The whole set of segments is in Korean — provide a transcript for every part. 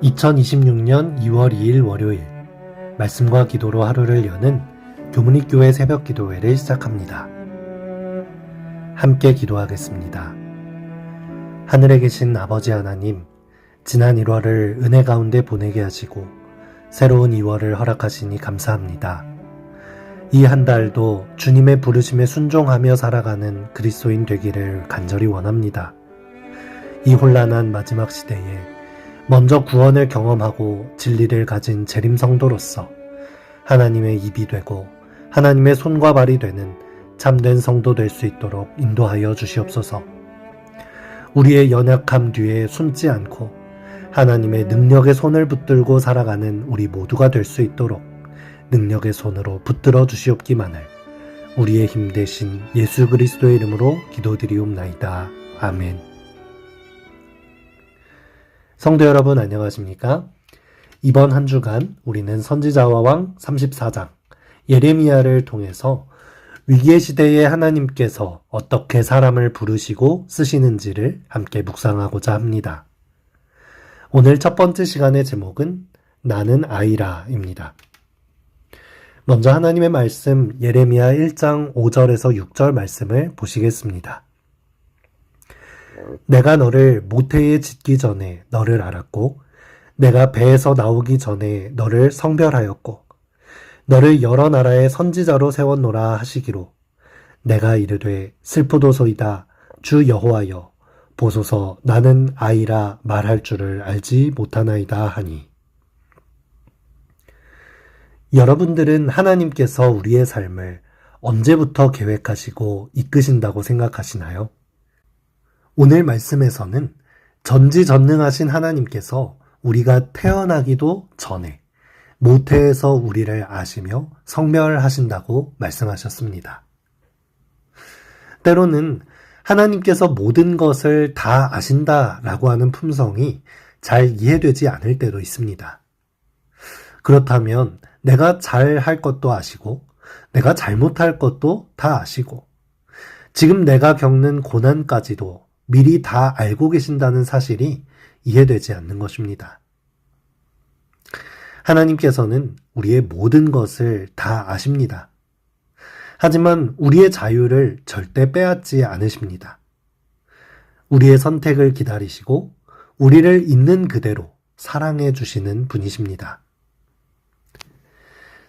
2026년 2월 2일 월요일 말씀과 기도로 하루를 여는 교문익교회 새벽기도회를 시작합니다. 함께 기도하겠습니다. 하늘에 계신 아버지 하나님, 지난 1월을 은혜 가운데 보내게 하시고 새로운 2월을 허락하시니 감사합니다. 이 한 달도 주님의 부르심에 순종하며 살아가는 그리스도인 되기를 간절히 원합니다. 이 혼란한 마지막 시대에 먼저 구원을 경험하고 진리를 가진 재림 성도로서 하나님의 입이 되고 하나님의 손과 발이 되는 참된 성도 될 수 있도록 인도하여 주시옵소서. 우리의 연약함 뒤에 숨지 않고 하나님의 능력의 손을 붙들고 살아가는 우리 모두가 될 수 있도록 능력의 손으로 붙들어 주시옵기만을 우리의 힘 되신 예수 그리스도의 이름으로 기도드리옵나이다. 아멘. 성도 여러분 안녕하십니까? 이번 한 주간 우리는 선지자와 왕 34장 예레미야를 통해서 위기의 시대에 하나님께서 어떻게 사람을 부르시고 쓰시는지를 함께 묵상하고자 합니다. 오늘 첫 번째 시간의 제목은 나는 아이라입니다. 먼저 하나님의 말씀 예레미야 1장 5절에서 6절 말씀을 보시겠습니다. 내가 너를 모태에 짓기 전에 너를 알았고 내가 배에서 나오기 전에 너를 성별하였고 너를 여러 나라의 선지자로 세웠노라 하시기로 내가 이르되 슬프도소이다 주 여호와여 보소서 나는 아이라 말할 줄을 알지 못하나이다 하니. 여러분들은 하나님께서 우리의 삶을 언제부터 계획하시고 이끄신다고 생각하시나요? 오늘 말씀에서는 전지전능하신 하나님께서 우리가 태어나기도 전에 모태에서 우리를 아시며 성별하신다고 말씀하셨습니다. 때로는 하나님께서 모든 것을 다 아신다라고 하는 품성이 잘 이해되지 않을 때도 있습니다. 그렇다면 내가 잘할 것도 아시고 내가 잘못할 것도 다 아시고 지금 내가 겪는 고난까지도 미리 다 알고 계신다는 사실이 이해되지 않는 것입니다. 하나님께서는 우리의 모든 것을 다 아십니다. 하지만 우리의 자유를 절대 빼앗지 않으십니다. 우리의 선택을 기다리시고 우리를 있는 그대로 사랑해 주시는 분이십니다.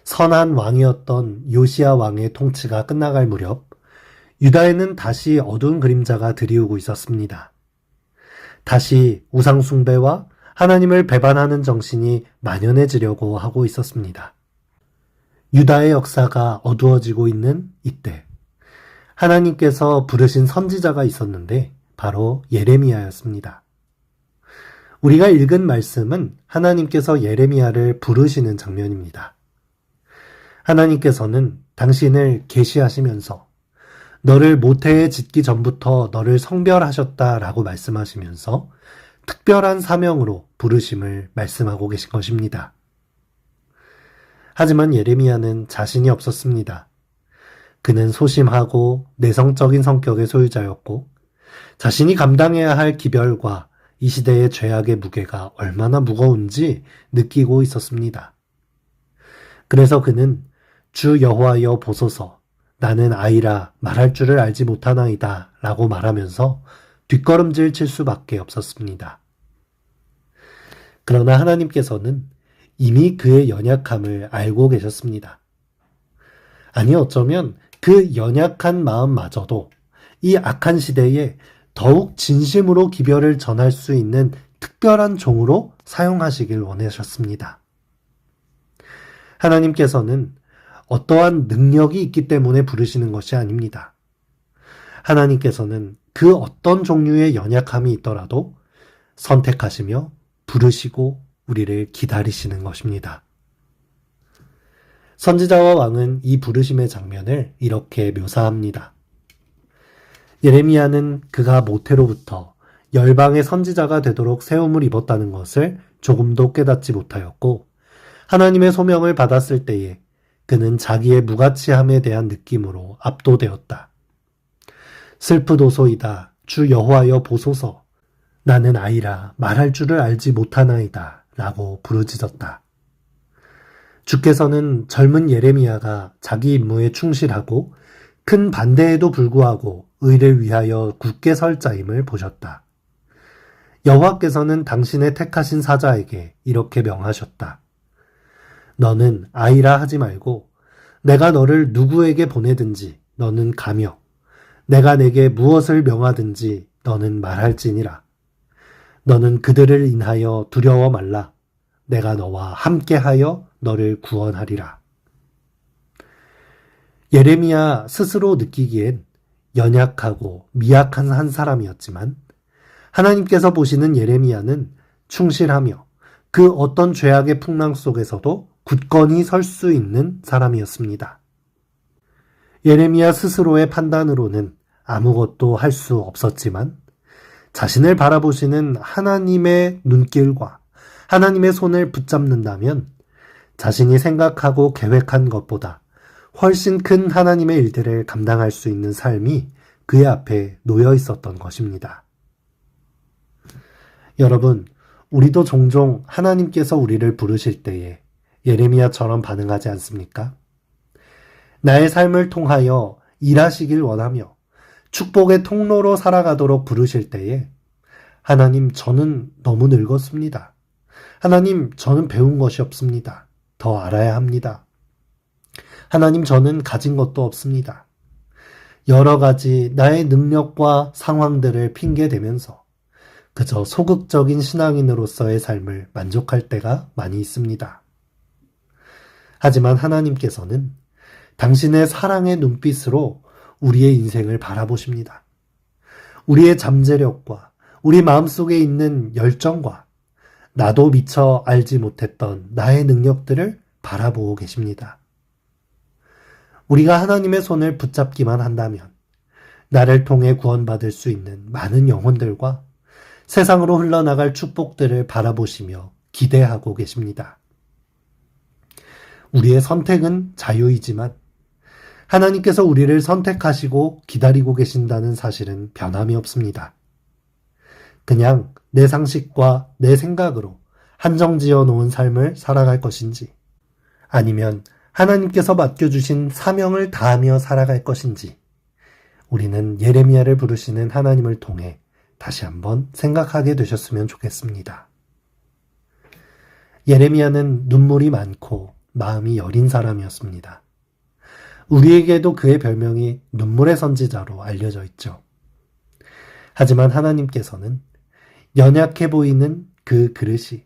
선한 왕이었던 요시야 왕의 통치가 끝나갈 무렵 유다에는 다시 어두운 그림자가 들이우고 있었습니다. 다시 우상 숭배와 하나님을 배반하는 정신이 만연해지려고 하고 있었습니다. 유다의 역사가 어두워지고 있는 이때 하나님께서 부르신 선지자가 있었는데 바로 예레미야였습니다. 우리가 읽은 말씀은 하나님께서 예레미야를 부르시는 장면입니다. 하나님께서는 당신을 계시하시면서 너를 모태에 짓기 전부터 너를 성별하셨다라고 말씀하시면서 특별한 사명으로 부르심을 말씀하고 계신 것입니다. 하지만 예레미야는 자신이 없었습니다. 그는 소심하고 내성적인 성격의 소유자였고 자신이 감당해야 할 기별과 이 시대의 죄악의 무게가 얼마나 무거운지 느끼고 있었습니다. 그래서 그는 주 여호와여 보소서 나는 아이라 말할 줄을 알지 못하나이다 라고 말하면서 뒷걸음질 칠 수밖에 없었습니다. 그러나 하나님께서는 이미 그의 연약함을 알고 계셨습니다. 아니 어쩌면 그 연약한 마음마저도 이 악한 시대에 더욱 진심으로 기별을 전할 수 있는 특별한 종으로 사용하시길 원하셨습니다. 하나님께서는 어떠한 능력이 있기 때문에 부르시는 것이 아닙니다. 하나님께서는 그 어떤 종류의 연약함이 있더라도 선택하시며 부르시고 우리를 기다리시는 것입니다. 선지자와 왕은 이 부르심의 장면을 이렇게 묘사합니다. 예레미야는 그가 모태로부터 열방의 선지자가 되도록 세움을 입었다는 것을 조금도 깨닫지 못하였고 하나님의 소명을 받았을 때에 그는 자기의 무가치함에 대한 느낌으로 압도되었다. 슬프도소이다 주 여호와여 보소서 나는 아이라 말할 줄을 알지 못하나이다 라고 부르짖었다. 주께서는 젊은 예레미야가 자기 임무에 충실하고 큰 반대에도 불구하고 의를 위하여 굳게 설 자임을 보셨다. 여호와께서는 당신의 택하신 사자에게 이렇게 명하셨다. 너는 아이라 하지 말고 내가 너를 누구에게 보내든지 너는 가며 내가 내게 무엇을 명하든지 너는 말할지니라. 너는 그들을 인하여 두려워 말라. 내가 너와 함께하여 너를 구원하리라. 예레미야 스스로 느끼기엔 연약하고 미약한 한 사람이었지만 하나님께서 보시는 예레미야는 충실하며 그 어떤 죄악의 풍랑 속에서도 굳건히 설 수 있는 사람이었습니다. 예레미야 스스로의 판단으로는 아무것도 할 수 없었지만 자신을 바라보시는 하나님의 눈길과 하나님의 손을 붙잡는다면 자신이 생각하고 계획한 것보다 훨씬 큰 하나님의 일들을 감당할 수 있는 삶이 그의 앞에 놓여 있었던 것입니다. 여러분, 우리도 종종 하나님께서 우리를 부르실 때에 예레미야처럼 반응하지 않습니까? 나의 삶을 통하여 일하시길 원하며 축복의 통로로 살아가도록 부르실 때에 하나님, 저는 너무 늙었습니다. 하나님, 저는 배운 것이 없습니다. 더 알아야 합니다. 하나님, 저는 가진 것도 없습니다. 여러 가지 나의 능력과 상황들을 핑계대면서 그저 소극적인 신앙인으로서의 삶을 만족할 때가 많이 있습니다. 하지만 하나님께서는 당신의 사랑의 눈빛으로 우리의 인생을 바라보십니다. 우리의 잠재력과 우리 마음속에 있는 열정과 나도 미처 알지 못했던 나의 능력들을 바라보고 계십니다. 우리가 하나님의 손을 붙잡기만 한다면 나를 통해 구원받을 수 있는 많은 영혼들과 세상으로 흘러나갈 축복들을 바라보시며 기대하고 계십니다. 우리의 선택은 자유이지만 하나님께서 우리를 선택하시고 기다리고 계신다는 사실은 변함이 없습니다. 그냥 내 상식과 내 생각으로 한정지어 놓은 삶을 살아갈 것인지 아니면 하나님께서 맡겨주신 사명을 다하며 살아갈 것인지 우리는 예레미야를 부르시는 하나님을 통해 다시 한번 생각하게 되셨으면 좋겠습니다. 예레미야는 눈물이 많고 마음이 여린 사람이었습니다. 우리에게도 그의 별명이 눈물의 선지자로 알려져 있죠. 하지만 하나님께서는 연약해 보이는 그 그릇이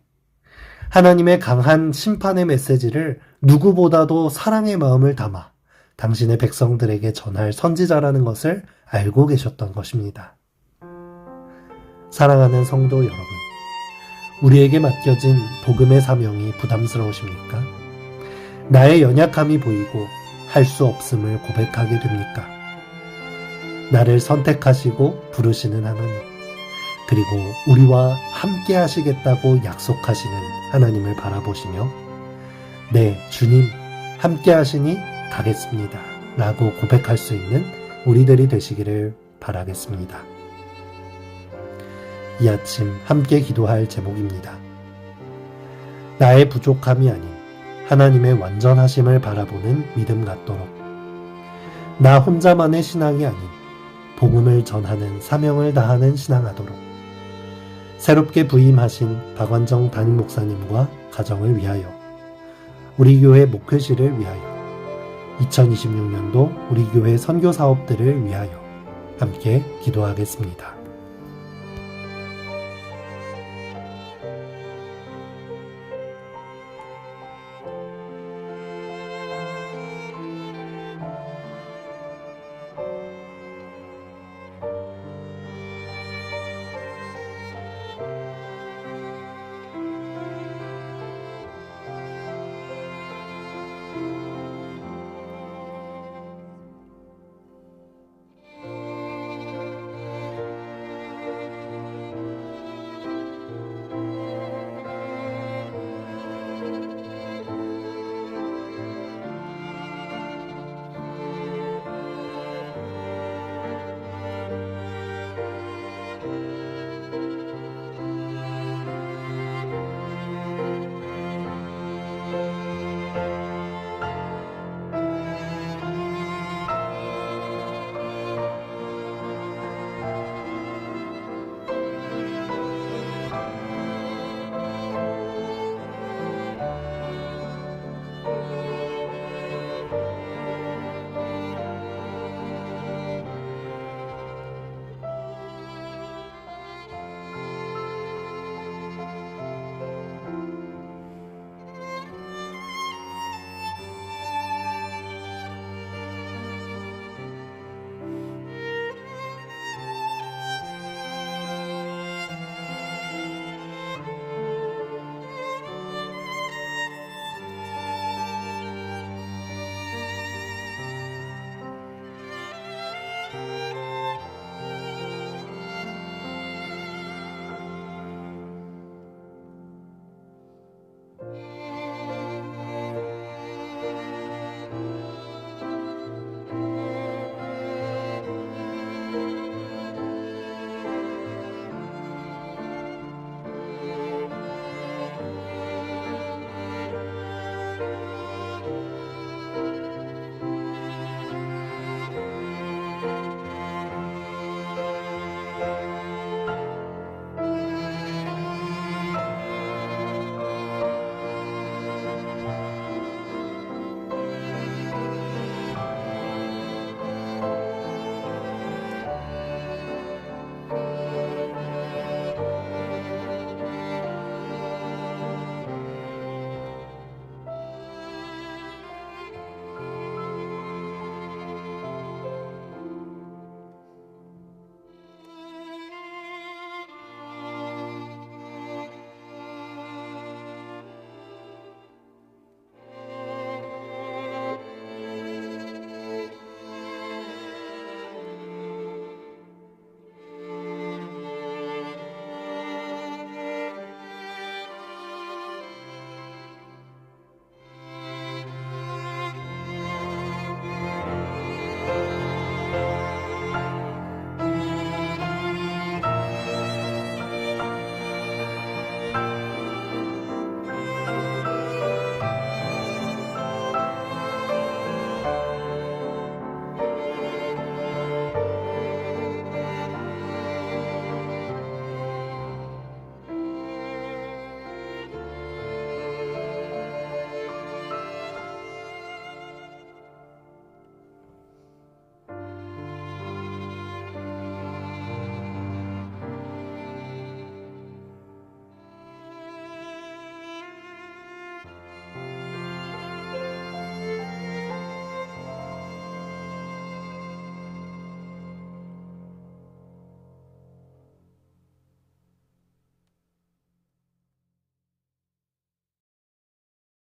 하나님의 강한 심판의 메시지를 누구보다도 사랑의 마음을 담아 당신의 백성들에게 전할 선지자라는 것을 알고 계셨던 것입니다. 사랑하는 성도 여러분, 우리에게 맡겨진 복음의 사명이 부담스러우십니까? 나의 연약함이 보이고 할 수 없음을 고백하게 됩니까? 나를 선택하시고 부르시는 하나님, 그리고 우리와 함께 하시겠다고 약속하시는 하나님을 바라보시며 네, 주님 함께 하시니 가겠습니다 라고 고백할 수 있는 우리들이 되시기를 바라겠습니다. 이 아침 함께 기도할 제목입니다. 나의 부족함이 아닌 하나님의 완전하심을 바라보는 믿음 같도록 나 혼자만의 신앙이 아닌 복음을 전하는 사명을 다하는 신앙하도록 새롭게 부임하신 박완정 담임 목사님과 가정을 위하여 우리 교회 목회실을 위하여 2026년도 우리 교회 선교 사업들을 위하여 함께 기도하겠습니다.